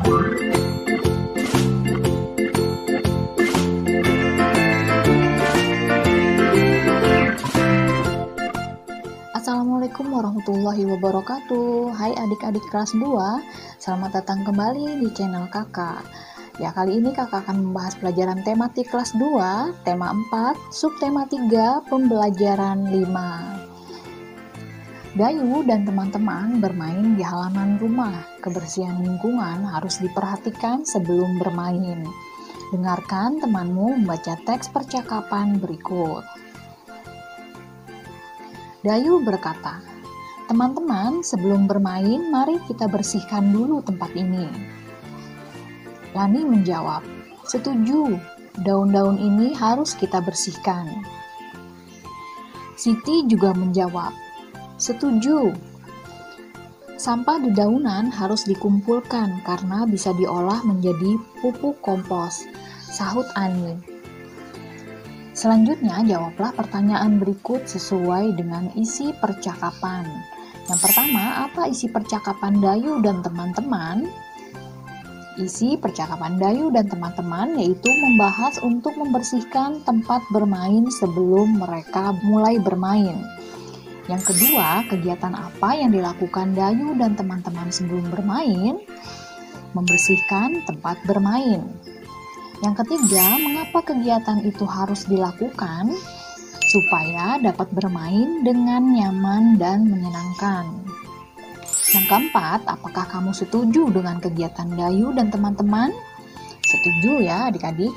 Assalamualaikum warahmatullahi wabarakatuh. Hai adik-adik kelas 2, selamat datang kembali di channel kakak. Ya, kali ini kakak akan membahas pelajaran tematik kelas 2, tema 4, subtema 3, pembelajaran 5. Dayu dan teman-teman bermain di halaman rumah. Kebersihan lingkungan harus diperhatikan sebelum bermain. Dengarkan temanmu membaca teks percakapan berikut. Dayu berkata, "Teman-teman, sebelum bermain, mari kita bersihkan dulu tempat ini." Lani menjawab, "Setuju, daun-daun ini harus kita bersihkan." Siti juga menjawab, "Setuju, sampah dedaunan harus dikumpulkan karena bisa diolah menjadi pupuk kompos," sahut Ani. Selanjutnya, jawablah pertanyaan berikut sesuai dengan isi percakapan. Yang pertama, apa isi percakapan Dayu dan teman-teman? Isi percakapan Dayu dan teman-teman yaitu membahas untuk membersihkan tempat bermain sebelum mereka mulai bermain. Yang kedua, kegiatan apa yang dilakukan Dayu dan teman-teman sebelum bermain? Membersihkan tempat bermain. Yang ketiga, mengapa kegiatan itu harus dilakukan? Supaya dapat bermain dengan nyaman dan menyenangkan. Yang keempat, apakah kamu setuju dengan kegiatan Dayu dan teman-teman? Setuju ya adik-adik?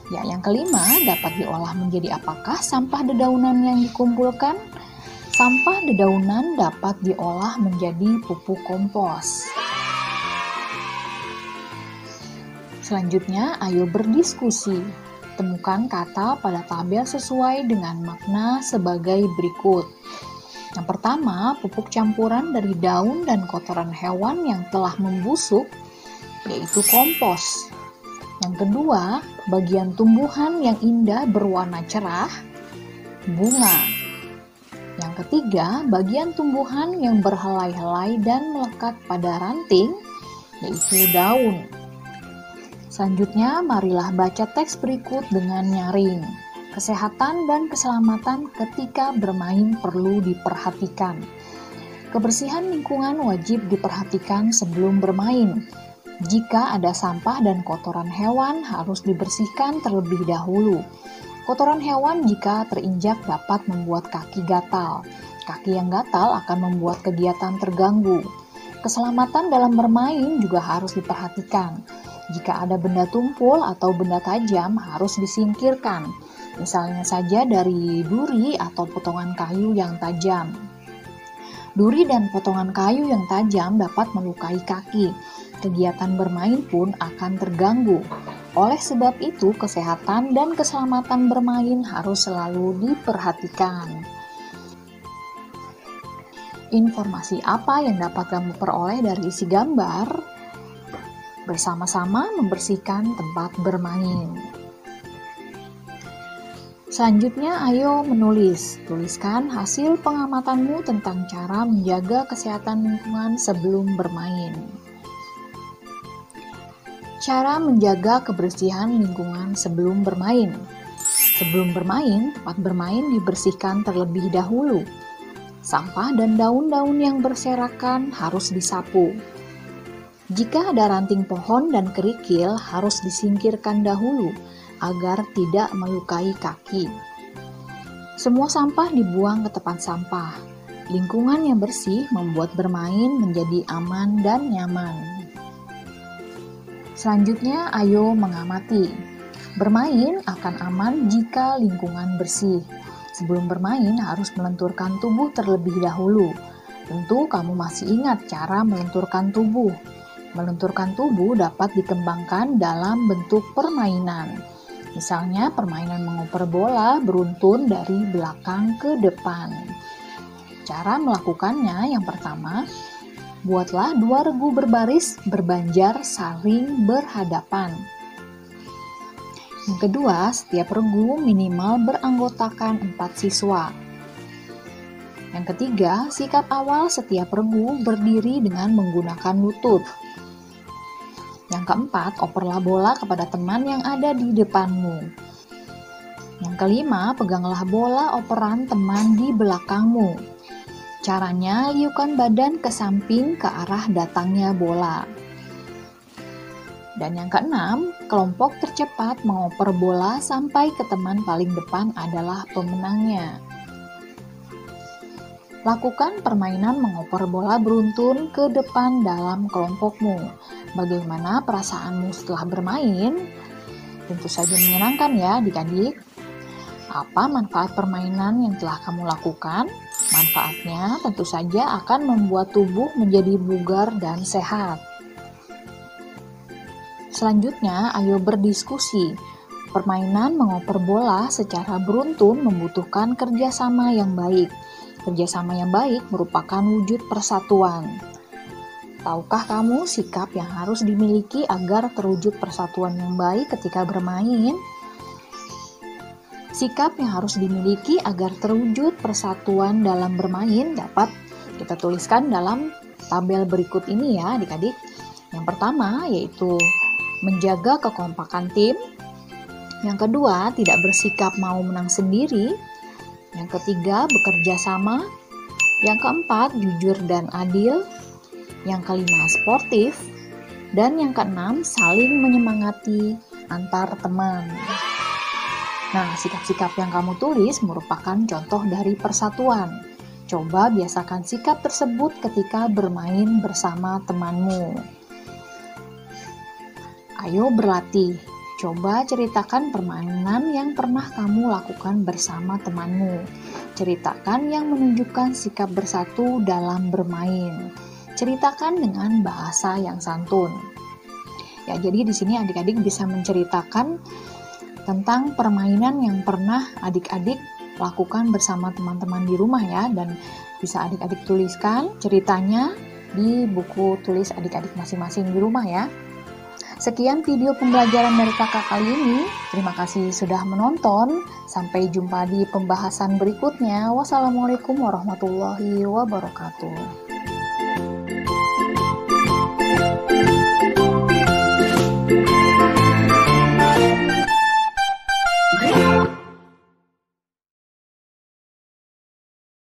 Ya, yang kelima, dapat diolah menjadi apakah sampah dedaunan yang dikumpulkan? Sampah dedaunan dapat diolah menjadi pupuk kompos. Selanjutnya, ayo berdiskusi. Temukan kata pada tabel sesuai dengan makna sebagai berikut. Yang pertama, pupuk campuran dari daun dan kotoran hewan yang telah membusuk, yaitu kompos. Yang kedua, bagian tumbuhan yang indah berwarna cerah, bunga. Yang ketiga, bagian tumbuhan yang berhelai-helai dan melekat pada ranting, yaitu daun. Selanjutnya, marilah baca teks berikut dengan nyaring. Kesehatan dan keselamatan ketika bermain perlu diperhatikan. Kebersihan lingkungan wajib diperhatikan sebelum bermain. Jika ada sampah dan kotoran hewan harus dibersihkan terlebih dahulu. Kotoran hewan jika terinjak dapat membuat kaki gatal. Kaki yang gatal akan membuat kegiatan terganggu. Keselamatan dalam bermain juga harus diperhatikan. Jika ada benda tumpul atau benda tajam harus disingkirkan, misalnya saja dari duri atau potongan kayu yang tajam. Duri dan potongan kayu yang tajam dapat melukai kaki. Kegiatan bermain pun akan terganggu. Oleh sebab itu, kesehatan dan keselamatan bermain harus selalu diperhatikan. Informasi apa yang dapat kamu peroleh dari isi gambar? Bersama-sama membersihkan tempat bermain. Selanjutnya, ayo menulis. Tuliskan hasil pengamatanmu tentang cara menjaga kesehatan lingkungan sebelum bermain. Cara menjaga kebersihan lingkungan sebelum bermain. Sebelum bermain, tempat bermain dibersihkan terlebih dahulu. Sampah dan daun-daun yang berserakan harus disapu. Jika ada ranting pohon dan kerikil harus disingkirkan dahulu agar tidak melukai kaki. Semua sampah dibuang ke tempat sampah. Lingkungan yang bersih membuat bermain menjadi aman dan nyaman. Selanjutnya, ayo mengamati. Bermain akan aman jika lingkungan bersih. Sebelum bermain harus melenturkan tubuh terlebih dahulu. Tentu kamu masih ingat cara melenturkan tubuh. Melenturkan tubuh dapat dikembangkan dalam bentuk permainan. Misalnya permainan mengoper bola beruntun dari belakang ke depan. Cara melakukannya yang pertama, buatlah 2 regu berbaris berbanjar saling berhadapan. Yang kedua, setiap regu minimal beranggotakan 4 siswa. Yang ketiga, sikap awal setiap regu berdiri dengan menggunakan lutut. Yang keempat, operlah bola kepada teman yang ada di depanmu. Yang kelima, peganglah bola operan teman di belakangmu. Caranya, liukan badan ke samping ke arah datangnya bola. Dan yang keenam, kelompok tercepat mengoper bola sampai ke teman paling depan adalah pemenangnya. Lakukan permainan mengoper bola beruntun ke depan dalam kelompokmu. Bagaimana perasaanmu setelah bermain? Tentu saja menyenangkan ya adik-adik. Apa manfaat permainan yang telah kamu lakukan? Manfaatnya tentu saja akan membuat tubuh menjadi bugar dan sehat. Selanjutnya, ayo berdiskusi. Permainan mengoper bola secara beruntun membutuhkan kerjasama yang baik. Kerjasama yang baik merupakan wujud persatuan. Tahukah kamu sikap yang harus dimiliki agar terwujud persatuan yang baik ketika bermain? Sikap yang harus dimiliki agar terwujud persatuan dalam bermain dapat kita tuliskan dalam tabel berikut ini ya adik-adik. Yang pertama yaitu menjaga kekompakan tim. Yang kedua, tidak bersikap mau menang sendiri. Yang ketiga, bekerja sama. Yang keempat, jujur dan adil. Yang kelima, sportif. Dan yang keenam, saling menyemangati antar teman. Nah, sikap-sikap yang kamu tulis merupakan contoh dari persatuan. Coba biasakan sikap tersebut ketika bermain bersama temanmu. Ayo berlatih. Coba ceritakan permainan yang pernah kamu lakukan bersama temanmu. Ceritakan yang menunjukkan sikap bersatu dalam bermain. Ceritakan dengan bahasa yang santun. Ya, jadi di sini adik-adik bisa menceritakan tentang permainan yang pernah adik-adik lakukan bersama teman-teman di rumah ya, dan bisa adik-adik tuliskan ceritanya di buku tulis adik-adik masing-masing di rumah ya. Sekian video pembelajaran dari kakak kali ini. Terima kasih sudah menonton. Sampai jumpa di pembahasan berikutnya. Wassalamualaikum warahmatullahi wabarakatuh.